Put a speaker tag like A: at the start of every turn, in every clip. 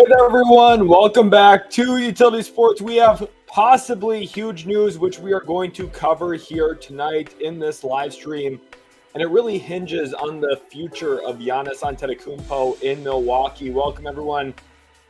A: good, everyone? Welcome back to Utility Sports. We have possibly huge news, which we are going to cover here tonight in this live stream. And it really hinges on the future of Giannis Antetokounmpo in Milwaukee. Welcome, everyone,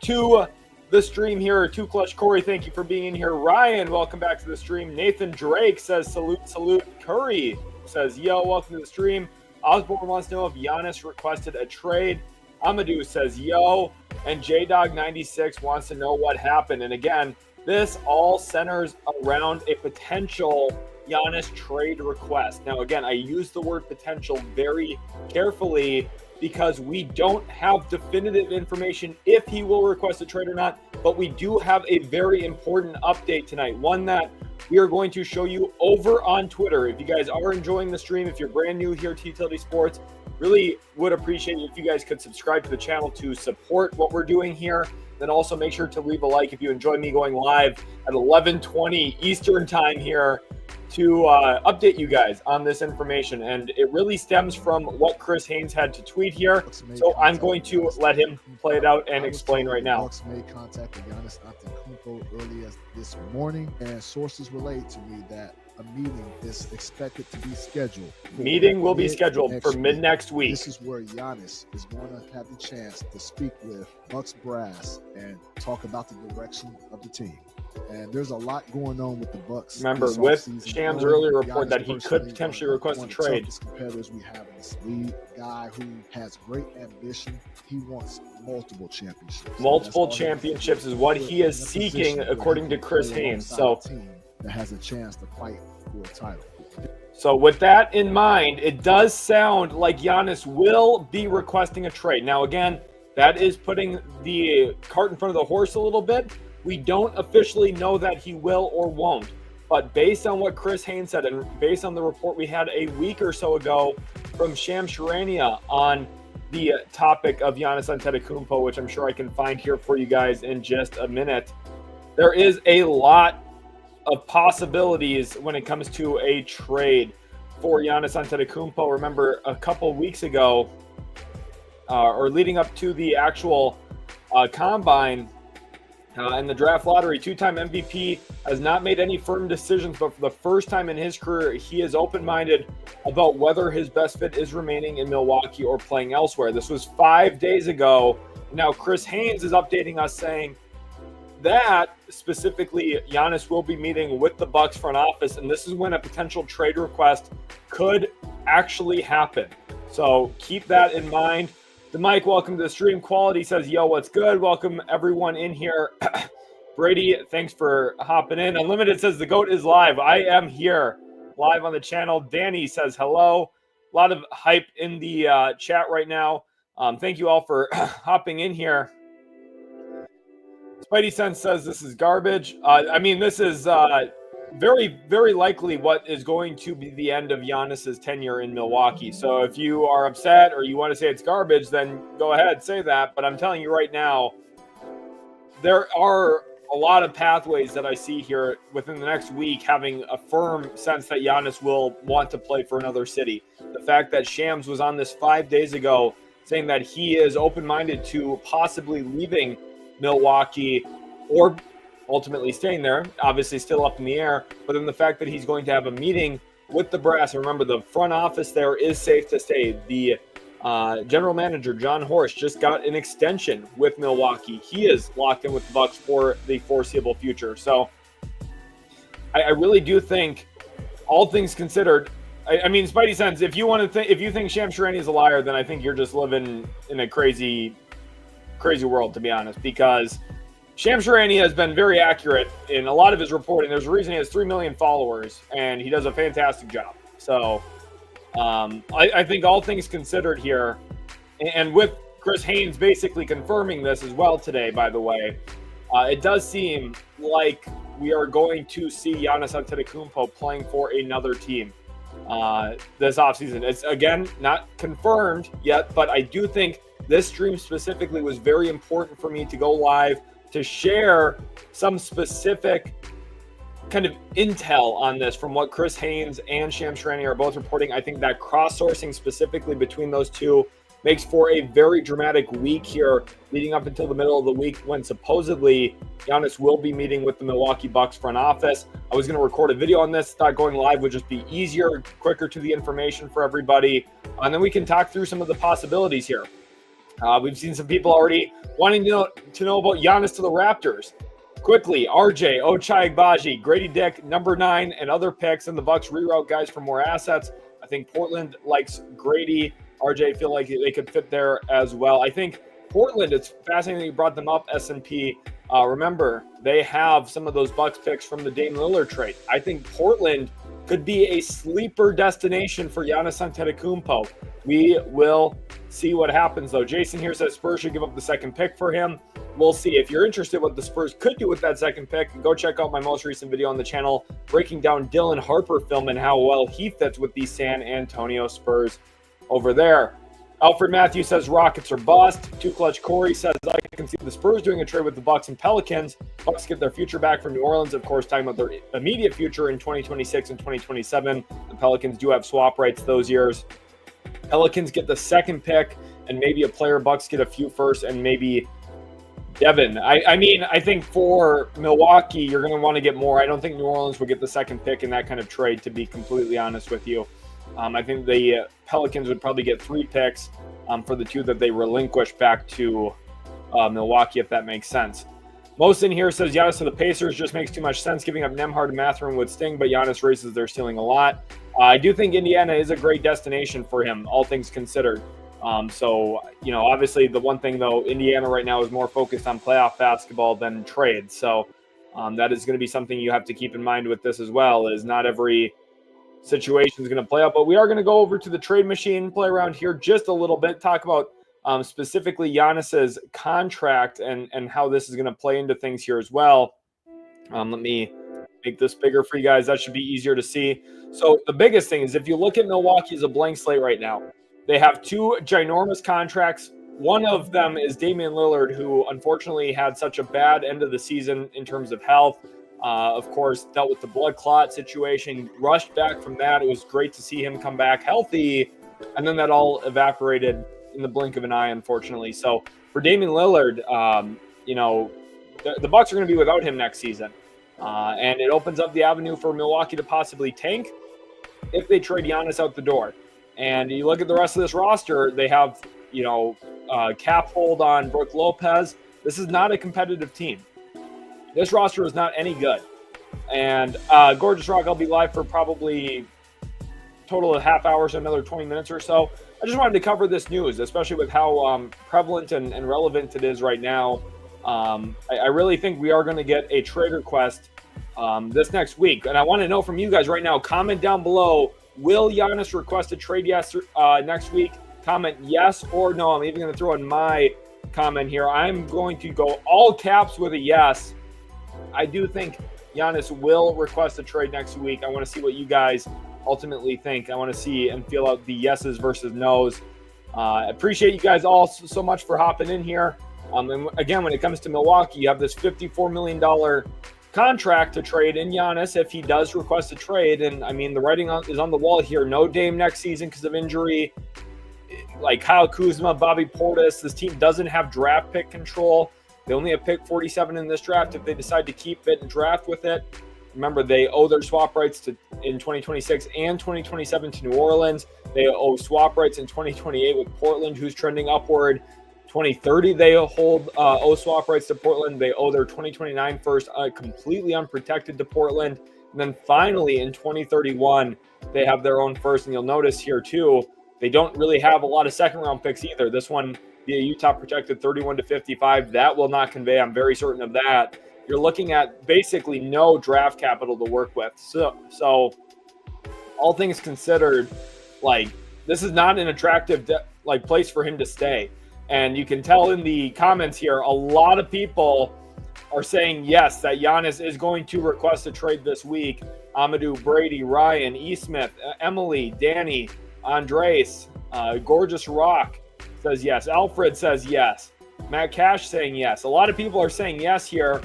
A: to the stream here. Two Clutch Corey, thank you for being in here. Ryan, welcome back to the stream. Nathan Drake says, salute. Curry says, yo, welcome to the stream. Osborne wants to know if Giannis requested a trade. Amadou says, yo. And JDog96 wants to know what happened. And again, this all centers around a potential Giannis trade request. Now, again, I use the word potential very carefully because we don't have definitive information if he will request a trade or not, but we do have a very important update tonight, one that we are going to show you over on Twitter. If you guys are enjoying the stream, if you're brand new here to Utility Sports, really would appreciate it if you guys could subscribe to the channel to support what we're doing here. Then also make sure to leave a like if you enjoy me going live at 11:20 Eastern time here to update you guys on this information. And it really stems from what Chris Haynes had to tweet here. So I'm going to let him play it out and explain right now.
B: Bucks made contact with Giannis Antetokounmpo earlier this morning, and sources relayed to me that a meeting is expected to be scheduled.
A: Meeting will be scheduled for mid-next week.
B: This is where Giannis is going to have the chance to speak with Bucks brass and talk about the direction of the team. And there's a lot going on with the Bucks.
A: Remember, with Shams' earlier report that he could potentially request a trade.
B: Competitors we have in this league, guy who has great ambition. He wants multiple championships.
A: Multiple championships is what he is seeking, according to Chris Haynes. So
B: that has a chance to fight for a title.
A: So with that in mind, it does sound like Giannis will be requesting a trade. Now, again, that is putting the cart in front of the horse a little bit. We don't officially know that he will or won't. But based on what Chris Haynes said and based on the report we had a week or so ago from Charania on the topic of Giannis Antetokounmpo, which I'm sure I can find here for you guys in just a minute, there is a lot of possibilities when it comes to a trade for Giannis Antetokounmpo. Remember, a couple weeks ago, or leading up to the actual combine and the draft lottery, two-time MVP has not made any firm decisions, but for the first time in his career, he is open-minded about whether his best fit is remaining in Milwaukee or playing elsewhere. This was 5 days ago. Now, Chris Haynes is updating us saying that specifically Giannis will be meeting with the Bucks front office, and this is when a potential trade request could actually happen. So keep that in mind. The Mike, welcome to the stream. Quality says, yo, what's good? Welcome everyone in here. Brady, thanks for hopping in. Unlimited says the GOAT is live. I am here live on the channel. Danny says hello. A lot of hype in the chat right now. Thank you all for hopping in here. Spidey Sense says this is garbage. I mean, this is very, very likely what is going to be the end of Giannis's tenure in Milwaukee. So if you are upset or you want to say it's garbage, then go ahead, say that. But I'm telling you right now, there are a lot of pathways that I see here within the next week having a firm sense that Giannis will want to play for another city. The fact that Shams was on this 5 days ago saying that he is open-minded to possibly leaving Milwaukee or ultimately staying there, obviously still up in the air, but then the fact that he's going to have a meeting with the brass. Remember, the front office there is safe to stay. The general manager, John Horst, just got an extension with Milwaukee. He is locked in with the Bucks for the foreseeable future. So I really do think, all things considered, I mean, Spidey Sense, if you want to think, if you think Shams Charania is a liar, then I think you're just living in a crazy world, to be honest, because Shams Charania has been very accurate in a lot of his reporting. There's a reason he has 3 million followers, and he does a fantastic job. So I think all things considered here, and with Chris Haynes basically confirming this as well today, by the way, it does seem like we are going to see Giannis Antetokounmpo playing for another team this offseason. It's, again, not confirmed yet, but I do think this stream specifically was very important for me to go live to share some specific kind of intel on this from what Chris Haynes and Shams Charania are both reporting. I think that cross-sourcing specifically between those two makes for a very dramatic week here leading up until the middle of the week when supposedly Giannis will be meeting with the Milwaukee Bucks front office. I was going to record a video on this. Thought going live would just be easier, quicker to the information for everybody. And then we can talk through some of the possibilities here. We've seen some people already wanting to know about Giannis to the Raptors. Quickly, RJ, Ochai Agbaji, Grady Dick, number 9, and other picks, and the Bucks reroute guys for more assets. I think Portland likes Grady. RJ feel like they could fit there as well. I think Portland, it's fascinating that you brought them up, S&P. Remember, they have some of those Bucks picks from the Dame Lillard trade. I think Portland could be a sleeper destination for Giannis Antetokounmpo. We will see what happens, though. Jason here says Spurs should give up the second pick for him. We'll see. If you're interested in what the Spurs could do with that second pick, go check out my most recent video on the channel breaking down Dylan Harper film and how well he fits with the San Antonio Spurs over there. Alfred Matthews says Rockets are bust. Too Clutch Corey says I can see the Spurs doing a trade with the Bucks and Pelicans. Bucks get their future back from New Orleans, of course, talking about their immediate future in 2026 and 2027. The Pelicans do have swap rights those years. Pelicans get the second pick and maybe a player. Bucks get a few first and maybe Devin. I mean, I think for Milwaukee, you're going to want to get more. I don't think New Orleans will get the second pick in that kind of trade, to be completely honest with you. I think the Pelicans would probably get 3 picks for the 2 that they relinquish back to Milwaukee, if that makes sense. Most in here says Giannis to the Pacers just makes too much sense. Giving up Nembhard and Mathurin would sting, but Giannis raises their ceiling a lot. I do think Indiana is a great destination for him, all things considered. So, obviously the one thing, though, Indiana right now is more focused on playoff basketball than trade. So that is going to be something you have to keep in mind with this as well, is not every situation is going to play out. But we are going to go over to the trade machine, play around here just a little bit, talk about specifically Giannis's contract and how this is going to play into things here as well. Let me make this bigger for you guys. That should be easier to see. So the biggest thing is if you look at Milwaukee as a blank slate right now, they have 2 ginormous contracts. One of them is Damian Lillard, who unfortunately had such a bad end of the season in terms of health. Of course, dealt with the blood clot situation, rushed back from that. It was great to see him come back healthy, and then that all evaporated in the blink of an eye, unfortunately. So for Damian Lillard, the Bucks are going to be without him next season, and it opens up the avenue for Milwaukee to possibly tank if they trade Giannis out the door. And you look at the rest of this roster, they have, cap hold on Brook Lopez. This is not a competitive team. This roster is not any good. And Gorgeous Rock, I'll be live for probably total of half hour, so another 20 minutes or so. I just wanted to cover this news, especially with how prevalent and relevant it is right now. I really think we are going to get a trade request this next week. And I want to know from you guys right now, comment down below, will Giannis request a trade next week? Comment yes or no. I'm even going to throw in my comment here. I'm going to go all caps with a yes. I do think Giannis will request a trade next week. I want to see what you guys ultimately think. I want to see and feel out the yeses versus nos. I appreciate you guys all so much for hopping in here. And again, when it comes to Milwaukee, you have this $54 million contract to trade in Giannis if he does request a trade. And I mean, the writing is on the wall here. No Dame next season because of injury. Like Kyle Kuzma, Bobby Portis, this team doesn't have draft pick control. They only have pick 47 in this draft. If they decide to keep it and draft with it, remember they owe their swap rights in 2026 and 2027 to New Orleans. They owe swap rights in 2028 with Portland, who's trending upward. 2030, they owe swap rights to Portland. They owe their 2029 first completely unprotected to Portland. And then finally in 2031, they have their own first. And you'll notice here too, they don't really have a lot of second round picks either. This one via Utah protected 31 to 55. That will not convey. I'm very certain of that. You're looking at basically no draft capital to work with. So all things considered, like this is not an attractive place for him to stay. And you can tell in the comments here, a lot of people are saying yes, that Giannis is going to request a trade this week. Amadou, Brady, Ryan, E. Smith, Emily, Danny, Andres, Gorgeous Rock says yes. Alfred says yes. Matt Cash saying yes. A lot of people are saying yes here,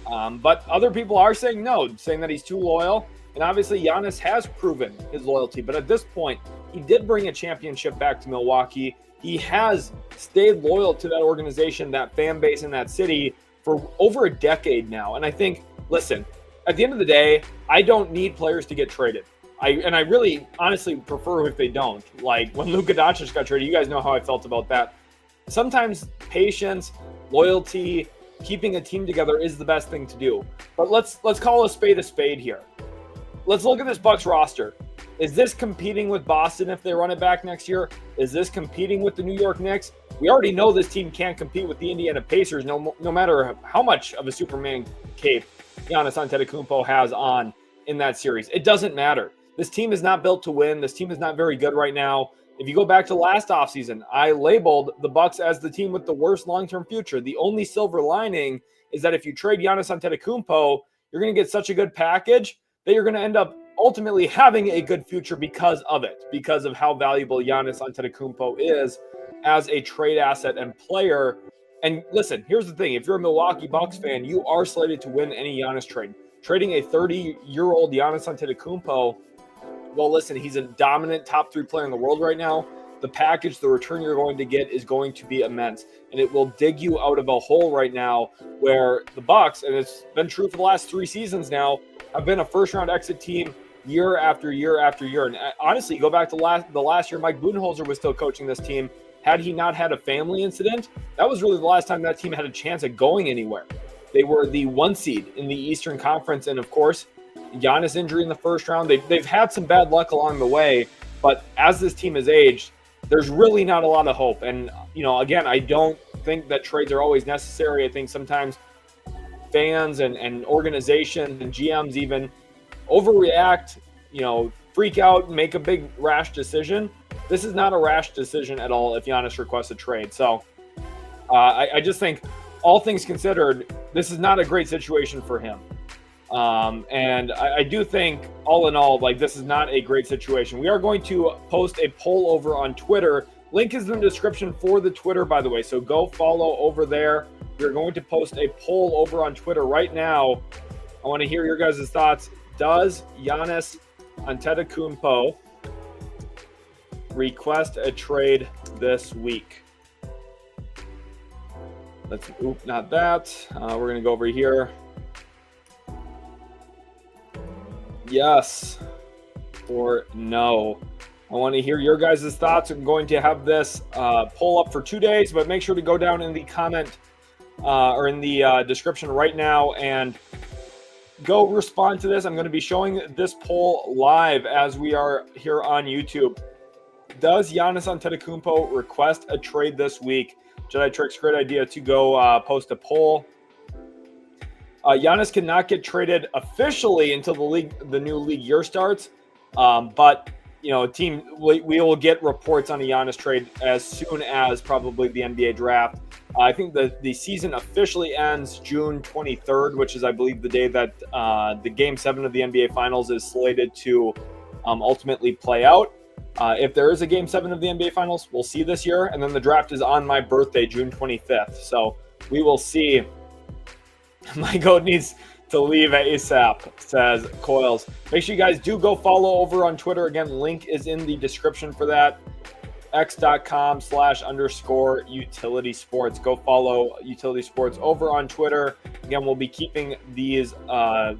A: but other people are saying no, saying that he's too loyal. And obviously Giannis has proven his loyalty. But at this point, he did bring a championship back to Milwaukee. he has stayed loyal to that organization, that fan base in that city for over a decade now. And I think, listen, at the end of the day, I don't need players to get traded. I really honestly prefer if they don't. Like when Luka Doncic got traded, you guys know how I felt about that. Sometimes patience, loyalty, keeping a team together is the best thing to do. But let's call a spade here. Let's look at this Bucks roster. Is this competing with Boston if they run it back next year? Is this competing with the New York Knicks? We already know this team can't compete with the Indiana Pacers no matter how much of a Superman cape Giannis Antetokounmpo has on in that series. It doesn't matter. This team is not built to win. This team is not very good right now. If you go back to last offseason, I labeled the Bucks as the team with the worst long-term future. The only silver lining is that if you trade Giannis Antetokounmpo, you're going to get such a good package that you're going to end up ultimately having a good future because of it, because of how valuable Giannis Antetokounmpo is as a trade asset and player. And listen, here's the thing. If you're a Milwaukee Bucks fan, you are slated to win any Giannis trade. Trading a 30-year-old Giannis Antetokounmpo, well, listen, he's a dominant top 3 player in the world right now. The package, the return you're going to get is going to be immense. And it will dig you out of a hole right now where the Bucks, and it's been true for the last 3 seasons now, have been a first-round exit team year after year after year. And honestly, go back to the last year, Mike Budenholzer was still coaching this team. Had he not had a family incident, that was really the last time that team had a chance at going anywhere. They were the 1 seed in the Eastern Conference. And of course, Giannis injury in the first round. They've had some bad luck along the way, but as this team has aged, there's really not a lot of hope. And, again, I don't think that trades are always necessary. I think sometimes fans and organizations and GMs even overreact, freak out, make a big rash decision. This is not a rash decision at all if Giannis requests a trade. So I just think, all things considered, this is not a great situation for him. And I do think, all in all, this is not a great situation. We are going to post a poll over on Twitter. Link is in the description for the Twitter, by the way. So go follow over there. We're going to post a poll over on Twitter right now. I want to hear your guys' thoughts. Does Giannis Antetokounmpo request a trade this week? Not that. We're going to go over here. Yes or no. I want to hear your guys' thoughts. I'm going to have this poll up for 2 days, but make sure to go down in the comment or in the description right now and go respond to this. I'm going to be showing this poll live as we are here on YouTube. Does Giannis Antetokounmpo request a trade this week? Jedi Tricks, great idea to go post a poll. Giannis cannot get traded officially until the new league year starts. But team, we will get reports on a Giannis trade as soon as probably the NBA draft. I think the season officially ends June 23rd, which is, I believe, the day that the Game 7 of the NBA Finals is slated to ultimately play out. If there is a Game 7 of the NBA Finals, we'll see this year. And then the draft is on my birthday, June 25th. So we will see. My goat needs to leave ASAP, says Coils. Make sure you guys do go follow over on Twitter. Again, link is in the description for that. x.com/_utility sports. Go follow Utility Sports over on Twitter. Again, we'll be keeping these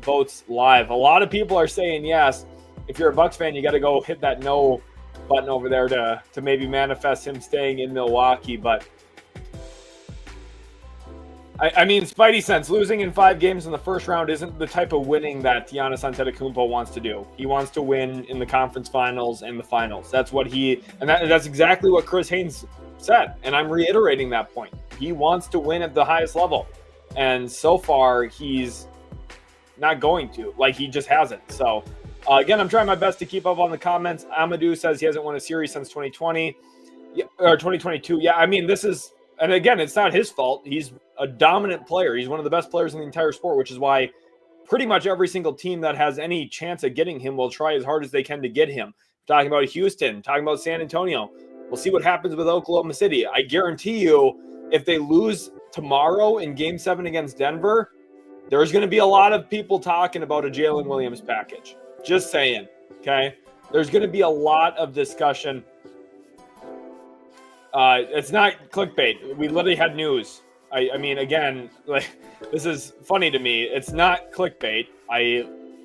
A: votes live. A lot of people are saying yes. If you're a Bucks fan, you got to go hit that no button over there to maybe manifest him staying in Milwaukee. But I mean, Spidey sense, losing in 5 games in the first round isn't the type of winning that Giannis Antetokounmpo wants to do. He wants to win in the conference finals and the finals. That's what that's exactly what Chris Haynes said. And I'm reiterating that point. He wants to win at the highest level. And so far, he's not going to. He just hasn't. So, again, I'm trying my best to keep up on the comments. Amadou says he hasn't won a series since 2020 or 2022. Yeah, I mean, and again, it's not his fault. He's a dominant player. He's one of the best players in the entire sport, which is why pretty much every single team that has any chance at getting him will try as hard as they can to get him. Talking about Houston, talking about San Antonio. We'll see what happens with Oklahoma City. I guarantee you, if they lose tomorrow in Game 7 against Denver, there's going to be a lot of people talking about a Jalen Williams package. Just saying, okay? There's going to be a lot of discussion It's not clickbait. We literally had news. I mean, again, like, this is funny to me. It's not clickbait.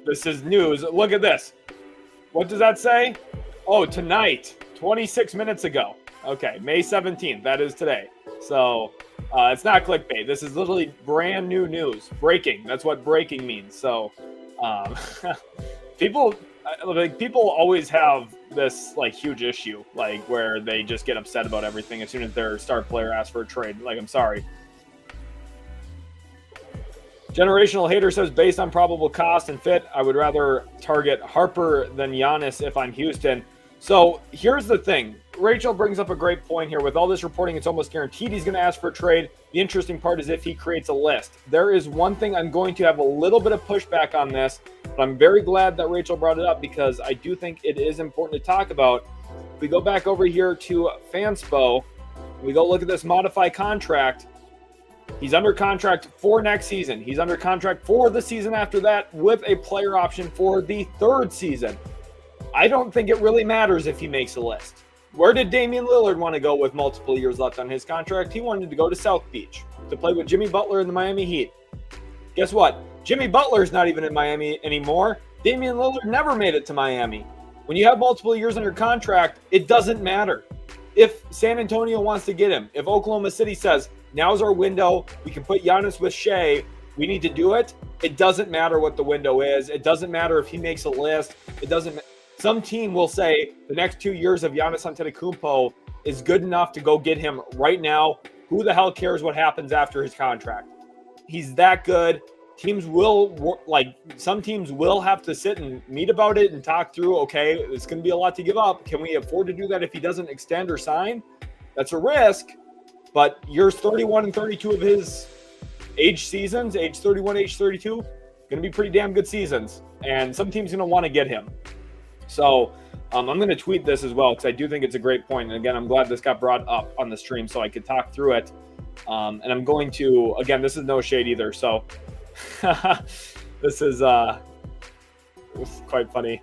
A: This is news. Look at this. What does that say? Oh, tonight, 26 minutes ago. Okay, May 17th. That is today. So it's not clickbait. This is literally brand new news. Breaking. That's what breaking means. So people always have this like huge issue, like where they just get upset about everything as soon as their star player asks for a trade. Like, I'm sorry. Generational Hater says, based on probable cost and fit, I would rather target Harper than Giannis if I'm Houston. So here's the thing. Rachel brings up a great point here. With all this reporting, it's almost guaranteed he's going to ask for a trade. The interesting part is if he creates a list. There is one thing I'm going to have a little bit of pushback on this, but I'm very glad that Rachel brought it up because I do think it is important to talk about. If we go back over here to Fanspo, we go look at this modified contract. He's under contract for next season. He's under contract for the season after that with a player option for the third season. I don't think it really matters if he makes a list. Where did Damian Lillard want to go with multiple years left on his contract? He wanted to go to South Beach to play with Jimmy Butler in the Miami Heat. Guess what? Jimmy Butler's not even in Miami anymore. Damian Lillard never made it to Miami. When you have multiple years under contract, it doesn't matter. If San Antonio wants to get him, if Oklahoma City says, now's our window, we can put Giannis with Shea, we need to do it, it doesn't matter what the window is. It doesn't matter if he makes a list. It doesn't matter. Some team will say the next 2 years of Giannis Antetokounmpo is good enough to go get him right now. Who the hell cares what happens after his contract? He's that good. Teams will, some teams will have to sit and meet about it and talk through, okay, it's going to be a lot to give up. Can we afford to do that if he doesn't extend or sign? That's a risk. But years 31 and 32 of his age seasons, age 31, age 32, going to be pretty damn good seasons. And some teams going to want to get him. So I'm going to tweet this as well because I do think it's a great point. And again, I'm glad this got brought up on the stream so I could talk through it. And I'm going to, again, this is no shade either. So this is quite funny.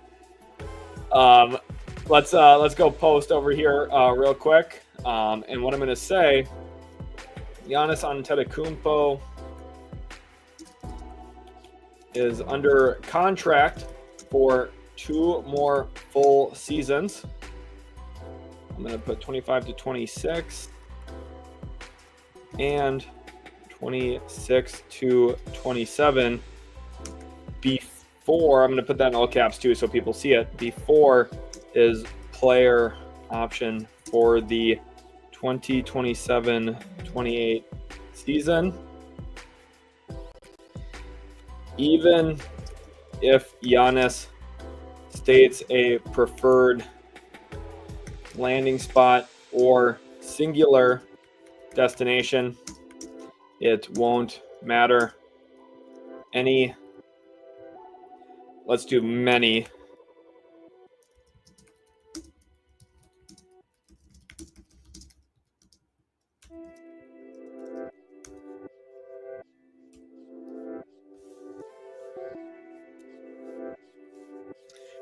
A: Let's go post over here real quick. And what I'm going to say, Giannis Antetokounmpo is under contract for 2 more full seasons. I'm going to put 25 to 26 and 26 to 27 before, I'm going to put that in all caps too so people see it, before his player option for the 2027-28 season. Even if Giannis states a preferred landing spot or singular destination, it won't matter. Let's do many.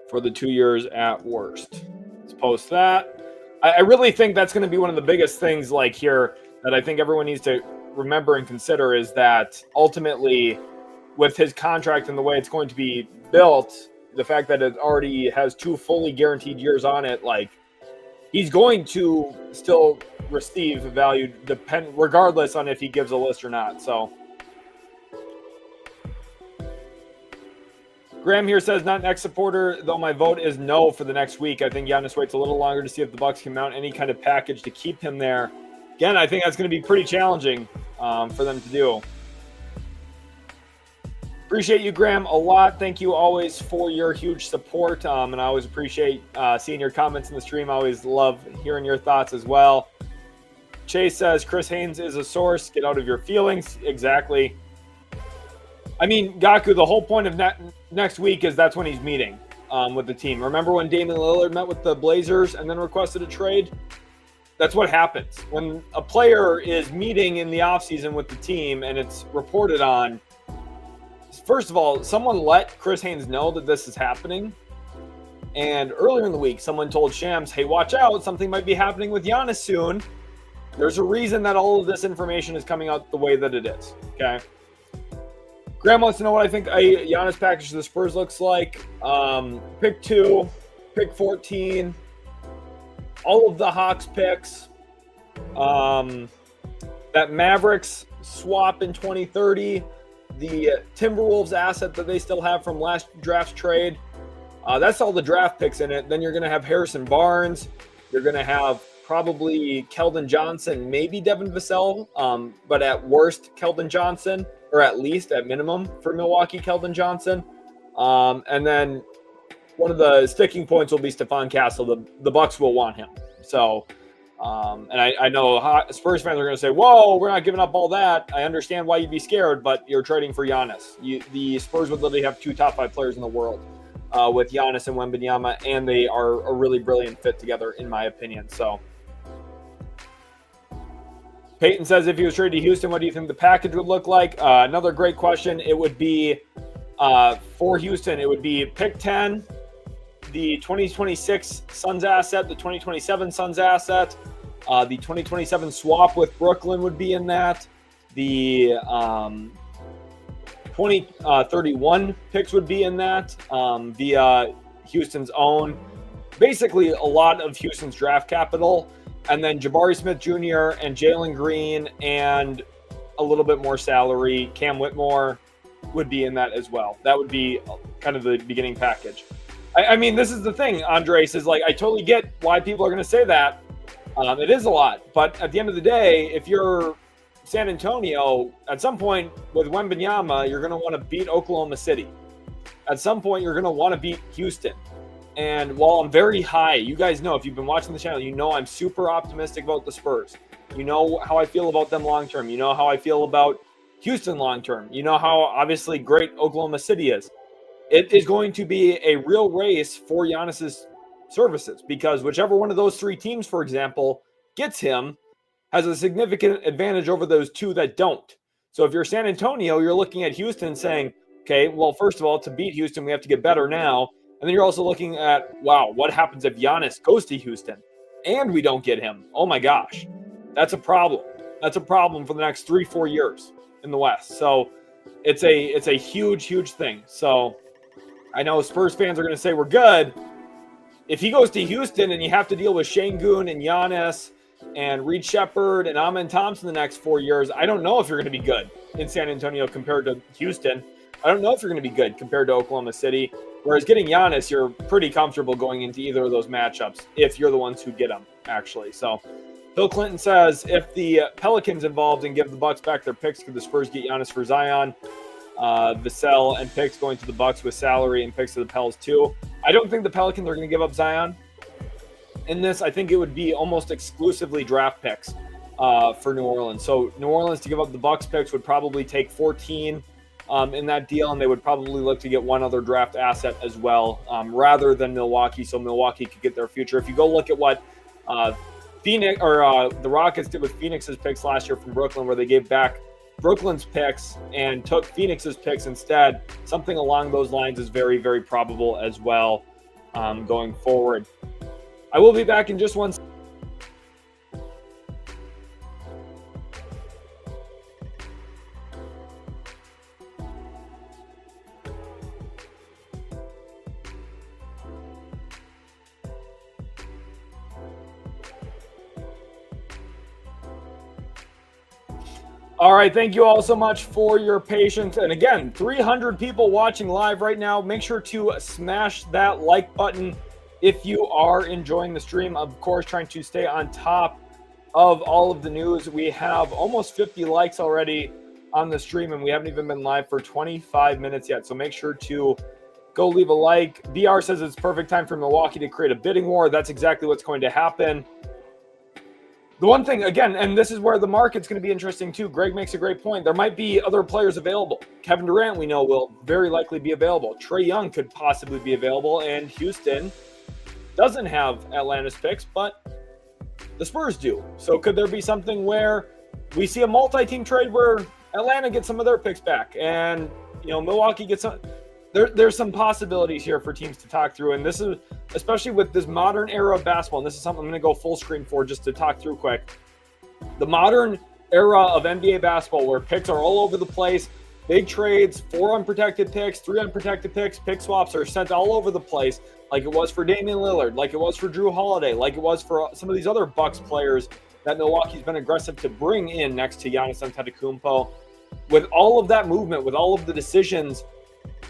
A: For the 2 years at worst. Let's post that. I really think that's going to be one of the biggest things like here that I think everyone needs to remember and consider is that ultimately with his contract and the way it's going to be built, the fact that it already has 2 fully guaranteed years on it, like he's going to still receive value regardless on if he gives a list or not. So Graham here says, not an ex-supporter, though my vote is no for the next week. I think Giannis waits a little longer to see if the Bucks can mount any kind of package to keep him there. Again, I think that's going to be pretty challenging for them to do. Appreciate you, Graham, a lot. Thank you always for your huge support, and I always appreciate seeing your comments in the stream. I always love hearing your thoughts as well. Chase says, Chris Haynes is a source. Get out of your feelings. Exactly. I mean, Gaku, the whole point of next week is that's when he's meeting with the team. Remember when Damian Lillard met with the Blazers and then requested a trade? That's what happens. When a player is meeting in the offseason with the team and it's reported on, first of all, someone let Chris Haynes know that this is happening. And earlier in the week, someone told Shams, hey, watch out. Something might be happening with Giannis soon. There's a reason that all of this information is coming out the way that it is. Okay. Graham wants to know what I think a Giannis package to the Spurs looks like. Pick 2, pick 14, all of the Hawks picks. That Mavericks swap in 2030, the Timberwolves asset that they still have from last draft's trade. That's all the draft picks in it. Then you're going to have Harrison Barnes. You're going to have probably Keldon Johnson, maybe Devin Vassell, but at worst, Keldon Johnson, or at least at minimum for Milwaukee, Keldon Johnson. And then one of the sticking points will be Stephon Castle. The Bucks will want him. So, and I know Spurs fans are going to say, whoa, we're not giving up all that. I understand why you'd be scared, but you're trading for Giannis. The Spurs would literally have 2 top 5 players in the world with Giannis and Wembanyama, and they are a really brilliant fit together, in my opinion. So, Peyton says, if he was traded to Houston, what do you think the package would look like? Another great question. It would be, for Houston, it would be pick 10, the 2026 Suns asset, the 2027 Suns asset, the 2027 swap with Brooklyn would be in that. The 2031 picks would be in that via Houston's own. Basically, a lot of Houston's draft capital. And then Jabari Smith Jr. and Jalen Green and a little bit more salary. Cam Whitmore would be in that as well. That would be kind of the beginning package. I mean, this is the thing, Andres, is like, I totally get why people are going to say that. It is a lot. But at the end of the day, if you're San Antonio, at some point with Wembanyama, you're going to want to beat Oklahoma City. At some point, you're going to want to beat Houston. And while I'm very high, you guys know, if you've been watching the channel, you know I'm super optimistic about the Spurs. You know how I feel about them long term. You know how I feel about Houston long term. You know how obviously great Oklahoma City is. It is going to be a real race for Giannis's services, because whichever one of those 3 teams, for example, gets him has a significant advantage over those 2 that don't. So if you're San Antonio, you're looking at Houston saying, okay, well, first of all, to beat Houston, we have to get better now. And then you're also looking at, wow, what happens if Giannis goes to Houston and we don't get him? Oh my gosh, that's a problem. That's a problem for the next 3-4 years in the West. So it's a huge, huge thing. So I know Spurs fans are going to say we're good. If he goes to Houston and you have to deal with Şengün and Giannis and Reed Shepherd and Amen Thompson the next 4 years, I don't know if you're going to be good in San Antonio compared to Houston. I don't know if you're going to be good compared to Oklahoma City. Whereas getting Giannis, you're pretty comfortable going into either of those matchups if you're the ones who get them, actually. So Bill Clinton says, if the Pelicans involved and give the Bucks back their picks, could the Spurs get Giannis for Zion? Vassell and picks going to the Bucks with salary and picks to the Pels too. I don't think the Pelicans are going to give up Zion in this. I think it would be almost exclusively draft picks for New Orleans. So New Orleans to give up the Bucks picks would probably take 14 in that deal, and they would probably look to get one other draft asset as well, rather than Milwaukee, so Milwaukee could get their future. If you go look at what Phoenix or the Rockets did with Phoenix's picks last year from Brooklyn, where they gave back Brooklyn's picks and took Phoenix's picks instead, something along those lines is very, very probable as well going forward. I will be back in just one second. All right, thank you all so much for your patience. And again, 300 people watching live right now. Make sure to smash that like button if you are enjoying the stream. Of course, trying to stay on top of all of the news. We have almost 50 likes already on the stream, and we haven't even been live for 25 minutes yet. So make sure to go leave a like. BR says it's perfect time for Milwaukee to create a bidding war. That's exactly what's going to happen. The one thing, again, and this is where the market's going to be interesting too. Greg makes a great point. There might be other players available. Kevin Durant, we know, will very likely be available. Trae Young could possibly be available, and Houston doesn't have Atlanta's picks, but the Spurs do. So could there be something where we see a multi-team trade where Atlanta gets some of their picks back, and Milwaukee gets some? There's some possibilities here for teams to talk through, and this is especially with this modern era of basketball, and this is something I'm going to go full screen for just to talk through quick. The modern era of NBA basketball where picks are all over the place, big trades, 4 unprotected picks, 3 unprotected picks, pick swaps are sent all over the place, like it was for Damian Lillard, like it was for Drew Holiday, like it was for some of these other Bucks players that Milwaukee's been aggressive to bring in next to Giannis Antetokounmpo. With all of that movement, with all of the decisions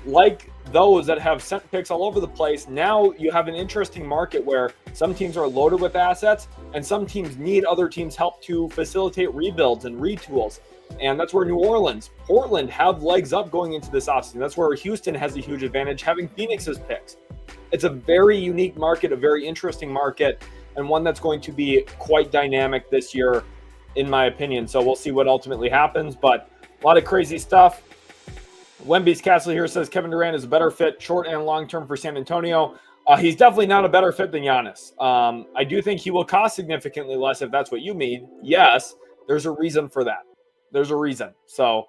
A: like those that have sent picks all over the place, now you have an interesting market where some teams are loaded with assets and some teams need other teams' help to facilitate rebuilds and retools. And that's where New Orleans, Portland have legs up going into this offseason. That's where Houston has a huge advantage having Phoenix's picks. It's a very unique market, a very interesting market, and one that's going to be quite dynamic this year, in my opinion. So we'll see what ultimately happens, but a lot of crazy stuff. Wemby's Castle here says Kevin Durant is a better fit short and long term for San Antonio. He's definitely not a better fit than Giannis. I do think he will cost significantly less if that's what you mean. Yes, there's a reason for that. There's a reason. So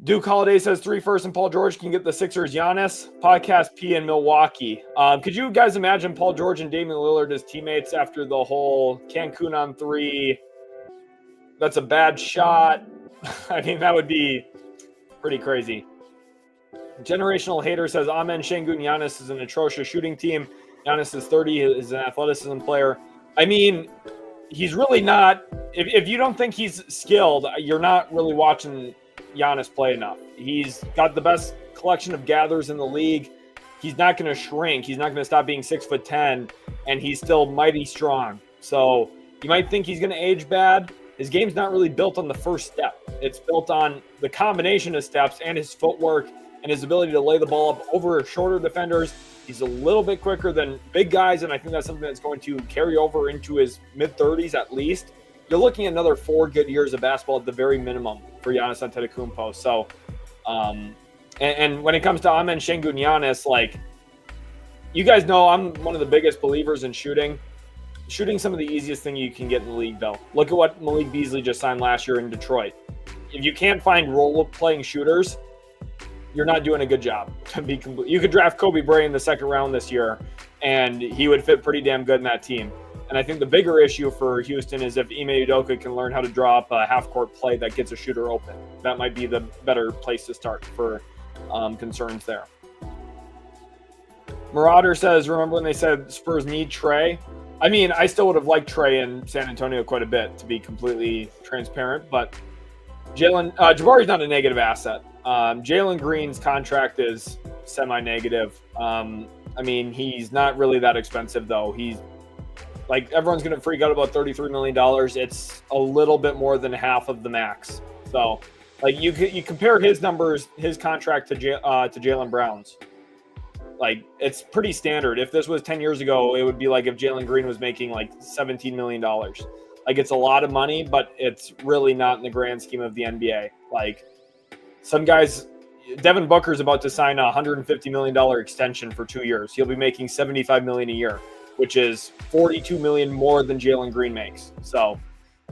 A: Duke Holiday says 3 firsts and Paul George can get the Sixers. Giannis, podcast P in Milwaukee. Could you guys imagine Paul George and Damian Lillard as teammates after the whole Cancun on 3? That's a bad shot. I mean, that would be pretty crazy. Generational Hater says Amen Şengün. Giannis is an atrocious shooting team. Giannis is 30. He is an athleticism player. I mean, he's really not. If you don't think he's skilled, you're not really watching Giannis play enough. He's got the best collection of gathers in the league. He's not going to shrink. He's not going to stop being 6'10", and he's still mighty strong. So you might think he's going to age bad. His game's not really built on the first step. It's built on the combination of steps and his footwork and his ability to lay the ball up over shorter defenders. He's a little bit quicker than big guys, and I think that's something that's going to carry over into his mid-30s at least. You're looking at another 4 good years of basketball at the very minimum for Giannis Antetokounmpo. So, and when it comes to Amen Şengün Giannis, like, you guys know I'm one of the biggest believers in shooting. Shooting some of the easiest thing you can get in the league, though. Look at what Malik Beasley just signed last year in Detroit. If you can't find role-playing shooters, you're not doing a good job. You could draft Kobe Bryant in the 2nd round this year, and he would fit pretty damn good in that team. And I think the bigger issue for Houston is if Ime Udoka can learn how to draw up a half-court play that gets a shooter open. That might be the better place to start for concerns there. Marauder says, remember when they said Spurs need Trey? I mean, I still would have liked Trey in San Antonio quite a bit, to be completely transparent. But Jabari's not a negative asset. Jalen Green's contract is semi-negative. I mean, he's not really that expensive, though. He's like, everyone's going to freak out about $33 million. It's a little bit more than half of the max. So, like, you compare his numbers, his contract to Jaylen Brown's. Like, it's pretty standard. If this was 10 years ago, it would be like if Jalen Green was making like $17 million. Like, it's a lot of money, but it's really not in the grand scheme of the NBA. Like, some guys, Devin Booker's about to sign a $150 million extension for 2 years. He'll be making $75 million a year, which is $42 million more than Jalen Green makes. So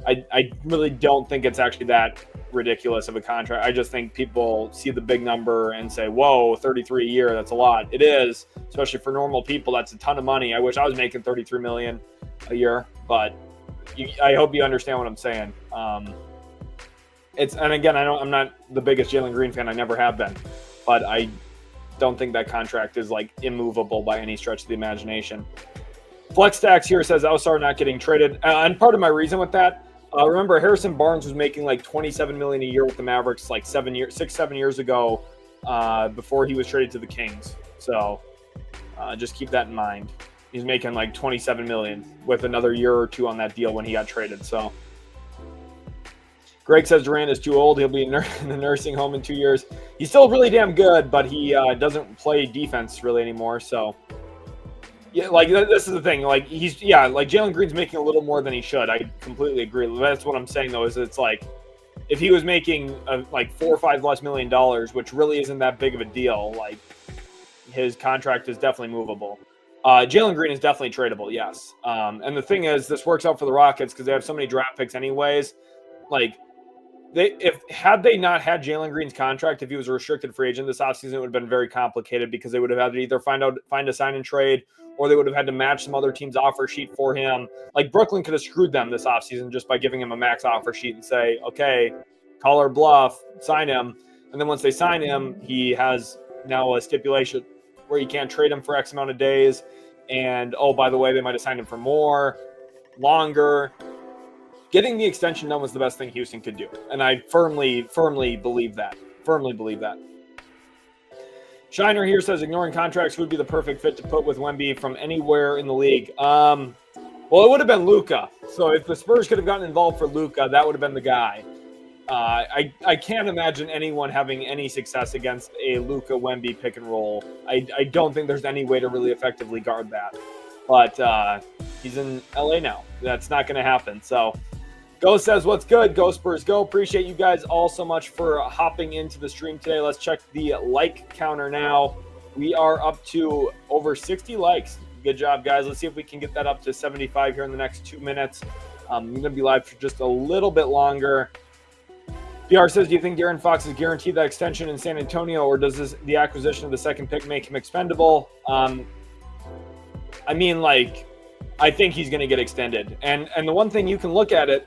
A: I really don't think it's actually that ridiculous of a contract. I just think people see the big number and say, whoa, 33 a year, that's a lot. It is, especially for normal people. That's a ton of money. I wish I was making $33 million a year, but I hope you understand what I'm saying. And again, I'm not the biggest Jalen Green fan. I never have been, but I don't think that contract is like immovable by any stretch of the imagination. Flex Stacks here says Ausar not getting traded. And part of my reason with that, remember Harrison Barnes was making like $27 million a year with the Mavericks like 7 years ago, before he was traded to the Kings. So just keep that in mind. He's making like $27 million with another year or 2 on that deal when he got traded. So Greg says Durant is too old. He'll be in the nursing home in 2 years. He's still really damn good, but he doesn't play defense really anymore. So yeah, like this is the thing. Like like Jalen Green's making a little more than he should. I completely agree. That's what I'm saying though. Is it's like if he was making like $4 or $5 less million, which really isn't that big of a deal. Like his contract is definitely movable. Jalen Green is definitely tradable. Yes. And the thing is, this works out for the Rockets because they have so many draft picks anyways. Like Had they not had Jalen Green's contract, if he was a restricted free agent this offseason, it would have been very complicated because they would have had to either find a sign and trade, or they would have had to match some other team's offer sheet for him. Like Brooklyn could have screwed them this offseason just by giving him a max offer sheet and say, okay, call our bluff, sign him. And then once they sign him, he has now a stipulation where you can't trade him for X amount of days. And, oh, by the way, they might have signed him for more, longer. Getting the extension done was the best thing Houston could do. And I firmly believe that. Shiner here says ignoring contracts would be the perfect fit to put with Wemby from anywhere in the league. Well, it would have been Luka. So if the Spurs could have gotten involved for Luka, that would have been the guy. I can't imagine anyone having any success against a Luka Wemby pick and roll. I don't think there's any way to really effectively guard that. But he's in LA now. That's not going to happen. So Go says, what's good? Go Spurs, go. Appreciate you guys all so much for hopping into the stream today. Let's check the like counter now. We are up to over 60 likes. Good job, guys. Let's see if we can get that up to 75 here in the next 2 minutes. I'm going to be live for just a little bit longer. PR says, do you think De'Aaron Fox is guaranteed that extension in San Antonio, or does the acquisition of the second pick make him expendable? I think he's going to get extended. And the one thing you can look at it,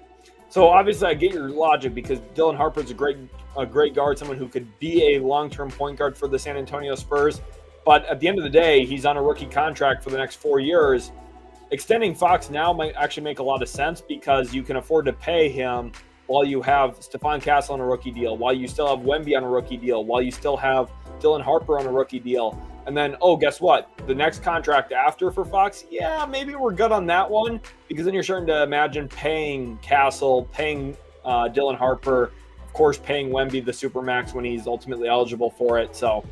A: so obviously I get your logic because Dylan Harper's a great guard, someone who could be a long-term point guard for the San Antonio Spurs. But at the end of the day, he's on a rookie contract for the next 4 years. Extending Fox now might actually make a lot of sense because you can afford to pay him while you have Stephon Castle on a rookie deal, while you still have Wemby on a rookie deal, while you still have Dylan Harper on a rookie deal. And then, oh, guess what? The next contract after for Fox, yeah, maybe we're good on that one, because then you're starting to imagine paying Castle, paying Dylan Harper, of course, paying Wemby the Supermax when he's ultimately eligible for it. So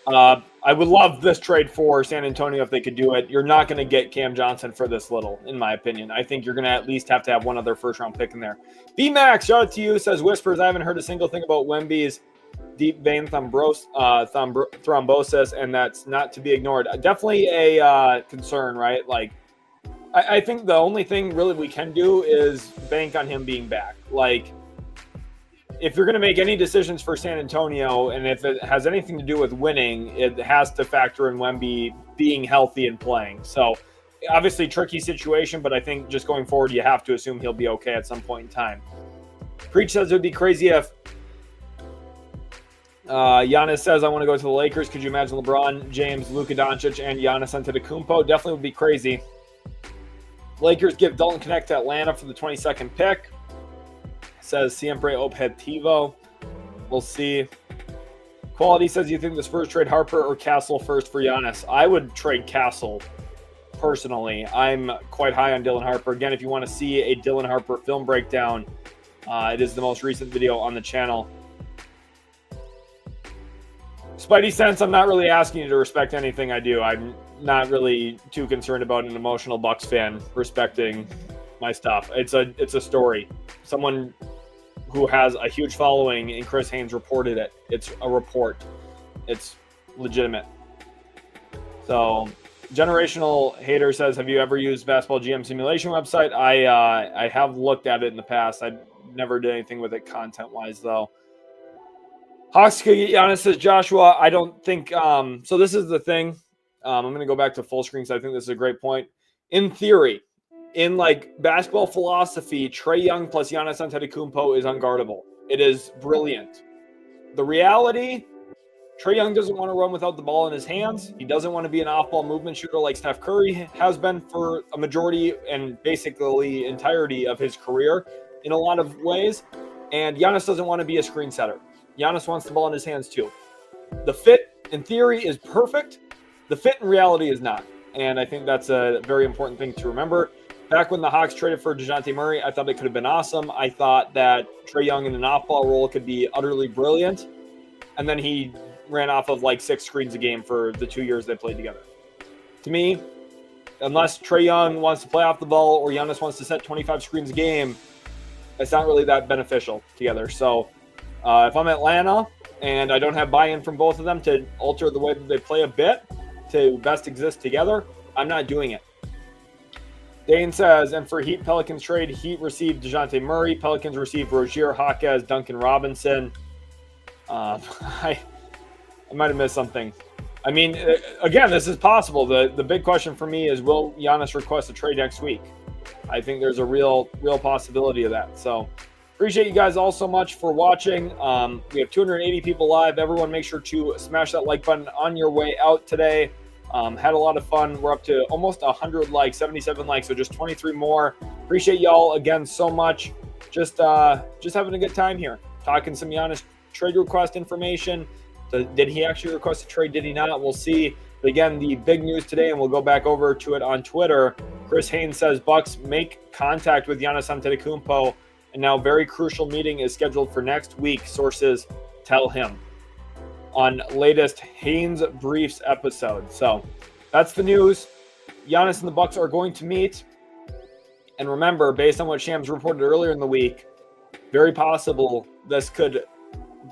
A: I would love this trade for San Antonio if they could do it. You're not going to get Cam Johnson for this little, in my opinion. I think you're going to at least have to have one other first-round pick in there. B-Max, shout out to you, says, Whispers, I haven't heard a single thing about Wemby's deep vein thrombosis, and that's not to be ignored. Definitely a concern, right? Like, I think the only thing really we can do is bank on him being back. Like, if you're going to make any decisions for San Antonio, and if it has anything to do with winning, it has to factor in Wemby being healthy and playing. So, obviously, tricky situation, but I think just going forward, you have to assume he'll be okay at some point in time. Preach says it would be crazy if Giannis says, I want to go to the Lakers. Could you imagine LeBron James, Luka Doncic, and Giannis Antetokounmpo? Definitely would be crazy. Lakers give Dalton Connect to Atlanta for the 22nd pick. Says Siempre Objetivo. We'll see. Quality says, you think the Spurs trade Harper or Castle first for Giannis? I would trade Castle, personally. I'm quite high on Dylan Harper. Again, if you want to see a Dylan Harper film breakdown, it is the most recent video on the channel. Spidey Sense, I'm not really asking you to respect anything I do. I'm not really too concerned about an emotional Bucks fan respecting my stuff. It's a story. Someone who has a huge following, and Chris Haynes reported it. It's a report. It's legitimate. So, Generational Hater says, have you ever used Basketball GM Simulation website? I have looked at it in the past. I never did anything with it content-wise, though. Hawks Giannis says, Joshua, I don't think so this is the thing. I'm going to go back to full screen because I think this is a great point. In theory, in like basketball philosophy, Trae Young plus Giannis Antetokounmpo is unguardable. It is brilliant. The reality, Trae Young doesn't want to run without the ball in his hands. He doesn't want to be an off-ball movement shooter like Steph Curry has been for a majority and basically entirety of his career in a lot of ways. And Giannis doesn't want to be a screen setter. Giannis wants the ball in his hands too. The fit, in theory, is perfect. The fit in reality is not. And I think that's a very important thing to remember. Back when the Hawks traded for DeJounte Murray, I thought it could have been awesome. I thought that Trae Young in an off-ball role could be utterly brilliant. And then he ran off of like 6 screens a game for the 2 years they played together. To me, unless Trae Young wants to play off the ball or Giannis wants to set 25 screens a game, it's not really that beneficial together. So if I'm Atlanta and I don't have buy-in from both of them to alter the way that they play a bit to best exist together, I'm not doing it. Dane says, and for Heat Pelicans trade, Heat received DeJounte Murray. Pelicans received Rozier, Jaquez, Duncan Robinson. I might have missed something. I mean, again, this is possible. The big question for me is, will Giannis request a trade next week? I think there's a real possibility of that. So appreciate you guys all so much for watching. We have 280 people live. Everyone make sure to smash that like button on your way out today. Had a lot of fun. We're up to almost 100 likes, 77 likes, so just 23 more. Appreciate y'all again so much. Just having a good time here. Talking some Giannis trade request information. Did he actually request a trade? Did he not? We'll see. But again, the big news today, and we'll go back over to it on Twitter. Chris Haynes says Bucks make contact with Giannis Antetokounmpo, and now very crucial meeting is scheduled for next week. Sources tell him on latest Haynes Briefs episode. So that's the news. Giannis and the Bucks are going to meet. And remember, based on what Shams reported earlier in the week, very possible this could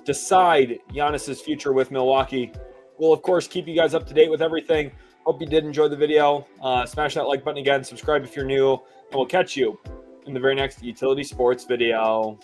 A: decide Giannis's future with Milwaukee. We'll, of course, keep you guys up to date with everything. Hope you did enjoy the video. Smash that like button again. Subscribe if you're new. And we'll catch you in the very next Utility Sports video.